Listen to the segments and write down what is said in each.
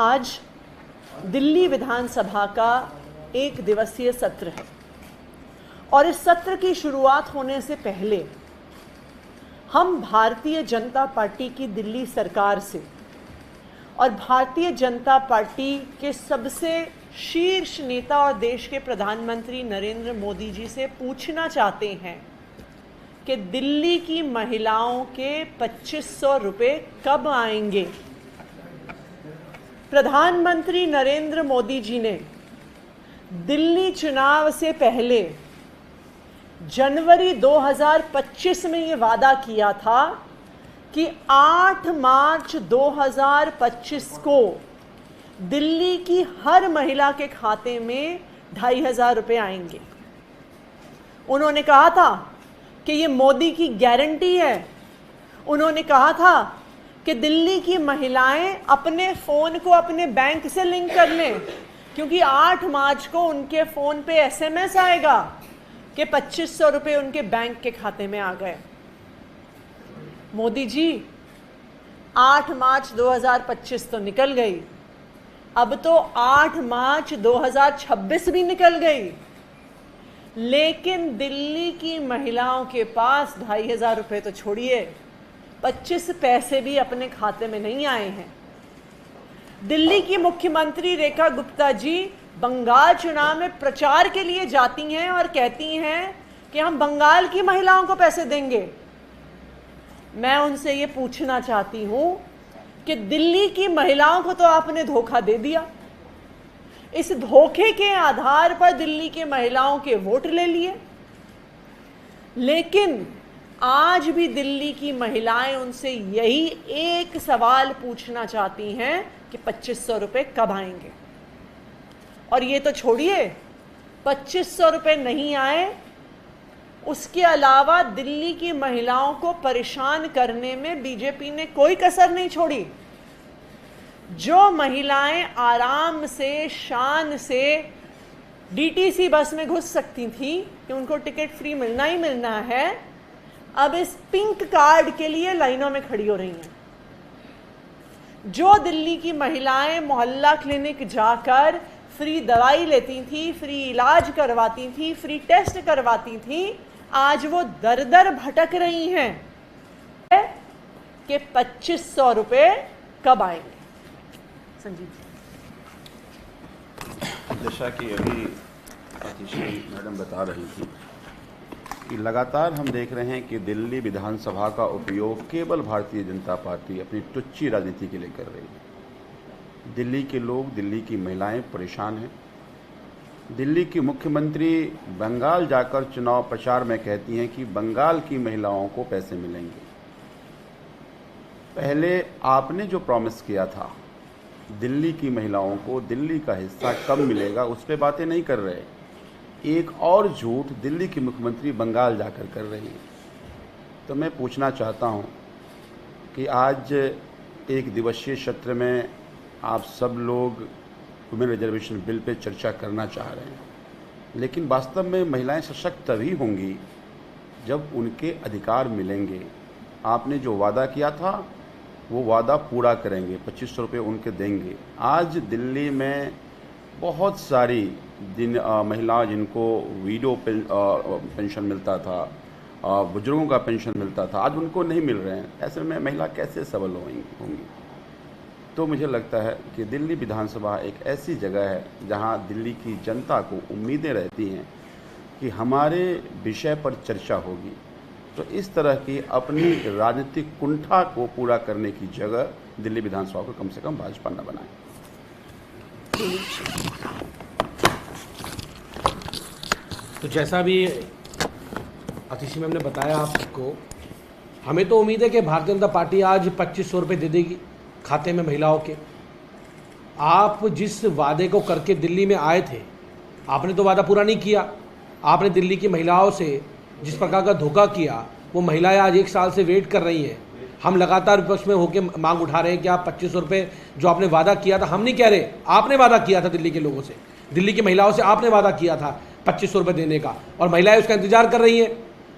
आज दिल्ली विधानसभा का 1 दिवसीय सत्र है और इस सत्र की शुरुआत होने से पहले हम भारतीय जनता पार्टी की दिल्ली सरकार से और भारतीय जनता पार्टी के सबसे शीर्ष नेता और देश के प्रधानमंत्री नरेंद्र मोदी जी से पूछना चाहते हैं कि दिल्ली की महिलाओं के 2500 रुपये कब आएंगे। प्रधानमंत्री नरेंद्र मोदी जी ने दिल्ली चुनाव से पहले जनवरी 2025 में ये वादा किया था कि 8 मार्च 2025 को दिल्ली की हर महिला के खाते में 2500 रुपये आएंगे। उन्होंने कहा था कि ये मोदी की गारंटी है। उन्होंने कहा था कि दिल्ली की महिलाएं अपने फ़ोन को अपने बैंक से लिंक कर लें, क्योंकि 8 मार्च को उनके फ़ोन पे SMS आएगा कि 2500 रुपये उनके बैंक के खाते में आ गए। मोदी जी, 8 मार्च 2025 तो निकल गई, अब तो 8 मार्च 2026 भी निकल गई, लेकिन दिल्ली की महिलाओं के पास 2500 रुपये तो छोड़िए, 25 पैसे भी अपने खाते में नहीं आए हैं। दिल्ली की मुख्यमंत्री रेखा गुप्ता जी बंगाल चुनाव में प्रचार के लिए जाती हैं और कहती हैं कि हम बंगाल की महिलाओं को पैसे देंगे। मैं उनसे ये पूछना चाहती हूं कि दिल्ली की महिलाओं को तो आपने धोखा दे दिया, इस धोखे के आधार पर दिल्ली के महिलाओं के वोट ले लिए, लेकिन आज भी दिल्ली की महिलाएं उनसे यही एक सवाल पूछना चाहती हैं कि 2500 रुपये कब आएंगे। और ये तो छोड़िए, 2500 रुपये नहीं आए, उसके अलावा दिल्ली की महिलाओं को परेशान करने में बीजेपी ने कोई कसर नहीं छोड़ी। जो महिलाएं आराम से, शान से DTC बस में घुस सकती थी कि उनको टिकट फ्री मिलना ही मिलना है, अब इस पिंक कार्ड के लिए लाइनों में खड़ी हो रही हैं। जो दिल्ली की महिलाएं मोहल्ला क्लिनिक जाकर फ्री दवाई लेती थी, फ्री इलाज करवाती थी, फ्री टेस्ट करवाती थी, आज वो दर दर भटक रही हैं कि 2500 रुपये कब आएंगे। संजीव जी। जैसा कि अभी आतिशी मैडम बता रही थी कि लगातार हम देख रहे हैं कि दिल्ली विधानसभा का उपयोग केवल भारतीय जनता पार्टी अपनी टुच्ची राजनीति के लिए कर रही है। दिल्ली के लोग, दिल्ली की महिलाएं परेशान हैं। दिल्ली की मुख्यमंत्री बंगाल जाकर चुनाव प्रचार में कहती हैं कि बंगाल की महिलाओं को पैसे मिलेंगे। पहले आपने जो प्रॉमिस किया था दिल्ली की महिलाओं को दिल्ली का हिस्सा कब मिलेगा, उस पर बातें नहीं कर रहे। एक और झूठ दिल्ली की मुख्यमंत्री बंगाल जाकर कर रही है। तो मैं पूछना चाहता हूं कि आज 1 दिवसीय सत्र में आप सब लोग वुमेन रिजर्वेशन बिल पे चर्चा करना चाह रहे हैं, लेकिन वास्तव में महिलाएं सशक्त तभी होंगी जब उनके अधिकार मिलेंगे। आपने जो वादा किया था वो वादा पूरा करेंगे, 2500 रुपये उनके देंगे। आज दिल्ली में बहुत सारी महिलाएं जिनको विडो पेंशन मिलता था, बुजुर्गों का पेंशन मिलता था, आज उनको नहीं मिल रहे हैं। ऐसे में महिला कैसे सबल होंगी। तो मुझे लगता है कि दिल्ली विधानसभा एक ऐसी जगह है जहां दिल्ली की जनता को उम्मीदें रहती हैं कि हमारे विषय पर चर्चा होगी। तो इस तरह की अपनी राजनीतिक कुंठा को पूरा करने की जगह दिल्ली विधानसभा को कम से कम भाजपा न बनाए। तो जैसा भी आतिशी मैम ने बताया आप सबको, हमें तो उम्मीद है कि भारतीय जनता पार्टी आज 2500 रुपये दे देगी खाते में महिलाओं के। आप जिस वादे को करके दिल्ली में आए थे, आपने तो वादा पूरा नहीं किया। आपने दिल्ली की महिलाओं से जिस प्रकार का धोखा किया, वो महिलाएं आज 1 साल से वेट कर रही हैं। हम लगातार विपक्ष में होकर मांग उठा रहे हैं कि आप 2500 रुपये जो आपने वादा किया था, हम नहीं कह रहे, आपने वादा किया था दिल्ली के लोगों से, दिल्ली की महिलाओं से आपने वादा किया था 2500 रुपये देने का, और महिलाएं उसका इंतजार कर रही हैं।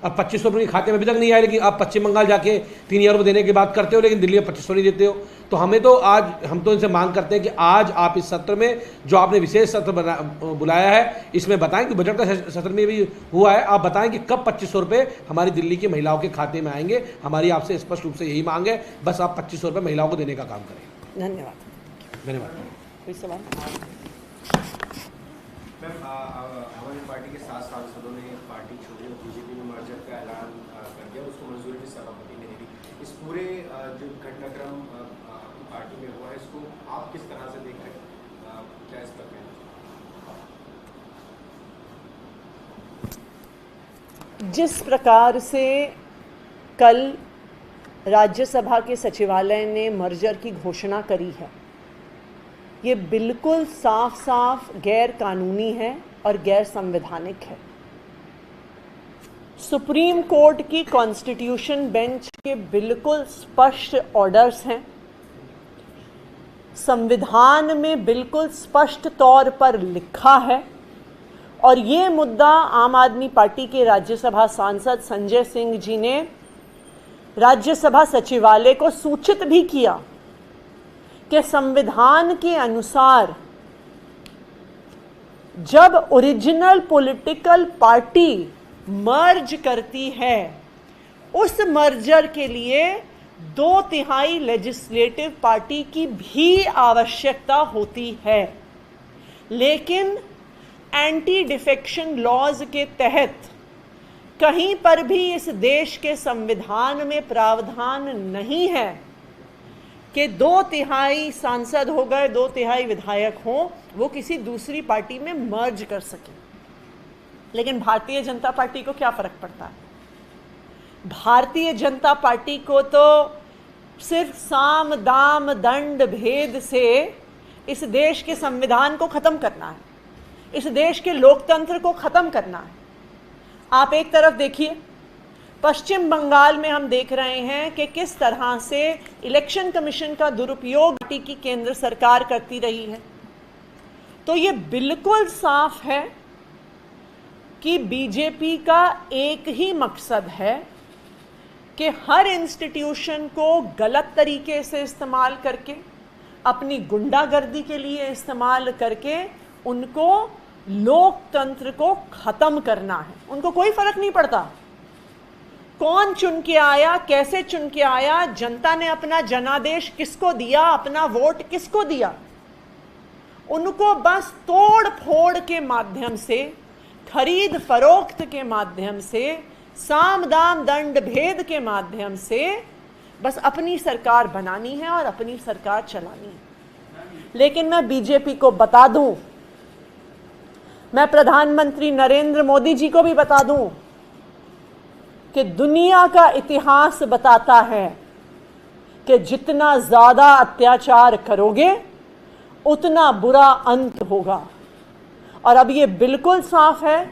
अब 2500 रुपये खाते में अभी तक नहीं आए, लेकिन आप पश्चिम बंगाल जाके 3000 रुपये देने की बात करते हो, लेकिन दिल्ली में 2500 नहीं देते हो। तो हमें तो आज हम तो इनसे मांग करते हैं कि आज आप इस सत्र में जो आपने विशेष सत्र बुलाया है, इसमें बताएं कि बजट का सत्र में भी हुआ है, आप बताएं कि कब 2500 रुपये हमारी दिल्ली की महिलाओं के खाते में आएंगे। हमारी आपसे स्पष्ट रूप से यही मांग है, बस आप 2500 रुपये महिलाओं को देने का काम करें। धन्यवाद। कोई सवाल? मैम, आम आदमी पार्टी के 7 सांसदों ने पार्टी छोड़ी और बीजेपी में मर्जर का ऐलान कर दिया, उसको मंजूरी भी सभापति ने दी। इस पूरे जो घटनाक्रम पार्टी में हुआ है, इसको आप किस तरह से देख रहे हैं, क्या इस पर कहना? जिस प्रकार से कल राज्यसभा के सचिवालय ने मर्जर की घोषणा करी है, ये बिल्कुल साफ साफ गैर कानूनी है और गैर संवैधानिक है। सुप्रीम कोर्ट की कॉन्स्टिट्यूशन बेंच के बिल्कुल स्पष्ट ऑर्डर्स हैं, संविधान में बिल्कुल स्पष्ट तौर पर लिखा है, और ये मुद्दा आम आदमी पार्टी के राज्यसभा सांसद संजय सिंह जी ने राज्यसभा सचिवालय को सूचित भी किया कि संविधान के अनुसार जब ओरिजिनल पॉलिटिकल पार्टी मर्ज करती है, उस मर्जर के लिए 2/3 लेजिस्लेटिव पार्टी की भी आवश्यकता होती है। लेकिन एंटी डिफेक्शन लॉज के तहत कहीं पर भी इस देश के संविधान में प्रावधान नहीं है कि 2/3 सांसद हो गए, 2/3 विधायक हों, वो किसी दूसरी पार्टी में मर्ज कर सके। लेकिन भारतीय जनता पार्टी को क्या फर्क पड़ता है? भारतीय जनता पार्टी को तो सिर्फ साम दाम दंड भेद से इस देश के संविधान को खत्म करना है, इस देश के लोकतंत्र को खत्म करना है। आप एक तरफ देखिए, पश्चिम बंगाल में हम देख रहे हैं कि किस तरह से इलेक्शन कमीशन का दुरुपयोग पार्टी की केंद्र सरकार करती रही है। तो ये बिल्कुल साफ है कि बीजेपी का एक ही मकसद है कि हर इंस्टीट्यूशन को गलत तरीके से इस्तेमाल करके, अपनी गुंडागर्दी के लिए इस्तेमाल करके उनको लोकतंत्र को खत्म करना है। उनको कोई फर्क नहीं पड़ता कौन चुन के आया, कैसे चुन के आया, जनता ने अपना जनादेश किसको दिया, अपना वोट किसको दिया। उनको बस तोड़ फोड़ के माध्यम से, खरीद फरोख्त के माध्यम से, साम दाम दंड भेद के माध्यम से बस अपनी सरकार बनानी है और अपनी सरकार चलानी है। लेकिन मैं बीजेपी को बता दूं, मैं प्रधानमंत्री नरेंद्र मोदी जी को भी बता दूं कि दुनिया का इतिहास बताता है कि जितना ज्यादा अत्याचार करोगे उतना बुरा अंत होगा। और अब ये बिल्कुल साफ है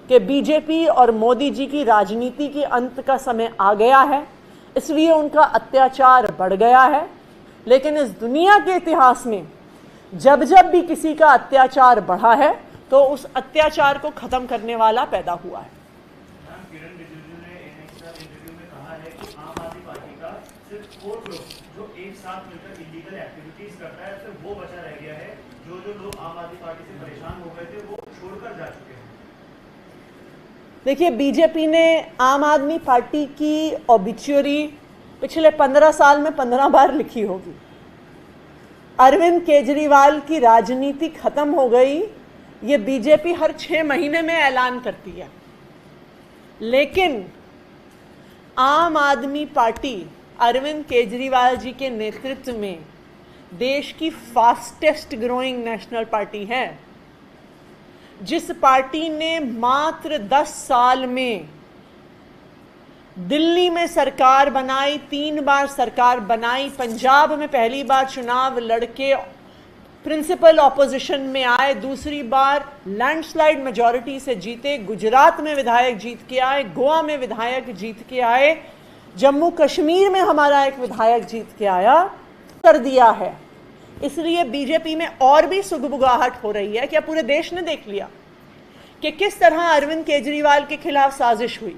कि बीजेपी और मोदी जी की राजनीति के अंत का समय आ गया है, इसलिए उनका अत्याचार बढ़ गया है। लेकिन इस दुनिया के इतिहास में जब जब भी किसी का अत्याचार बढ़ा है तो उस अत्याचार को खत्म करने वाला पैदा हुआ है। किरण रिजिजू ने एक इंटरव्यू में कहा है कि आम आदमी पार्टी का सिर्फ 4 लोग जो एक साथ मिलकर इलीगल एक्टिविटीज करता है, सिर्फ वो बचा रह गया है। जो लोग आम आदमी पार्टी से परेशान हो गए थे वो छोड़कर जा चुके हैं। देखिए, बीजेपी ने आम आदमी पार्टी की ऑबिचुअरी पिछले 15 साल में 15 बार लिखी होगी। अरविंद केजरीवाल की राजनीति खत्म हो गई, ये बीजेपी हर 6 महीने में ऐलान करती है। लेकिन आम आदमी पार्टी अरविंद केजरीवाल जी के नेतृत्व में देश की फास्टेस्ट ग्रोइंग नेशनल पार्टी है, जिस पार्टी ने मात्र 10 साल में दिल्ली में सरकार बनाई, 3 बार सरकार बनाई, पंजाब में पहली बार चुनाव लड़के प्रिंसिपल ऑपोजिशन में आए, दूसरी बार लैंडस्लाइड मेजॉरिटी से जीते, गुजरात में विधायक जीत के आए, गोवा में विधायक जीत के आए, जम्मू कश्मीर में हमारा एक विधायक जीत के आया, कर दिया है। इसलिए बीजेपी में और भी सुगबुगाहट हो रही है। क्या पूरे देश ने देख लिया कि किस तरह अरविंद केजरीवाल के खिलाफ साजिश हुई,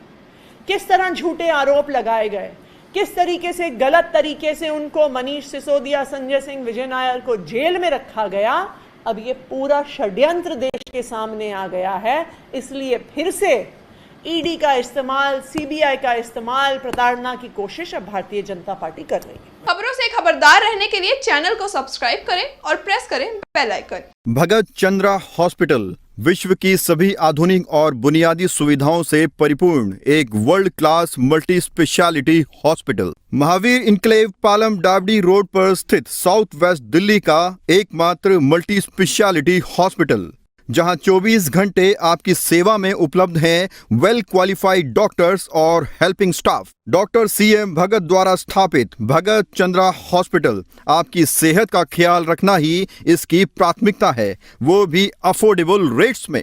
किस तरह झूठे आरोप लगाए गए, किस तरीके से गलत तरीके से उनको मनीष सिसोदिया, संजय सिंह, विजय नायर को जेल में रखा गया। अब ये पूरा षड्यंत्र देश के सामने आ गया है। इसलिए फिर से ईडी का इस्तेमाल, सीबीआई का इस्तेमाल, प्रताड़ना की कोशिश अब भारतीय जनता पार्टी कर रही है। खबरों से खबरदार रहने के लिए चैनल को सब्सक्राइब करें और प्रेस करें बेल आइकन। भगत चंद्रा हॉस्पिटल विश्व की सभी आधुनिक और बुनियादी सुविधाओं से परिपूर्ण एक world class multi speciality hospital, Mahavir enclave, Palam Dabri road पर स्थित साउथ वेस्ट दिल्ली का एकमात्र मल्टी स्पेशलिटी हॉस्पिटल, जहां 24 घंटे आपकी सेवा में उपलब्ध हैं वेल क्वालिफाइड डॉक्टर्स और हेल्पिंग स्टाफ। डॉक्टर CM भगत द्वारा स्थापित भगत चंद्रा हॉस्पिटल आपकी सेहत का ख्याल रखना ही इसकी प्राथमिकता है, वो भी अफोर्डेबल रेट्स में।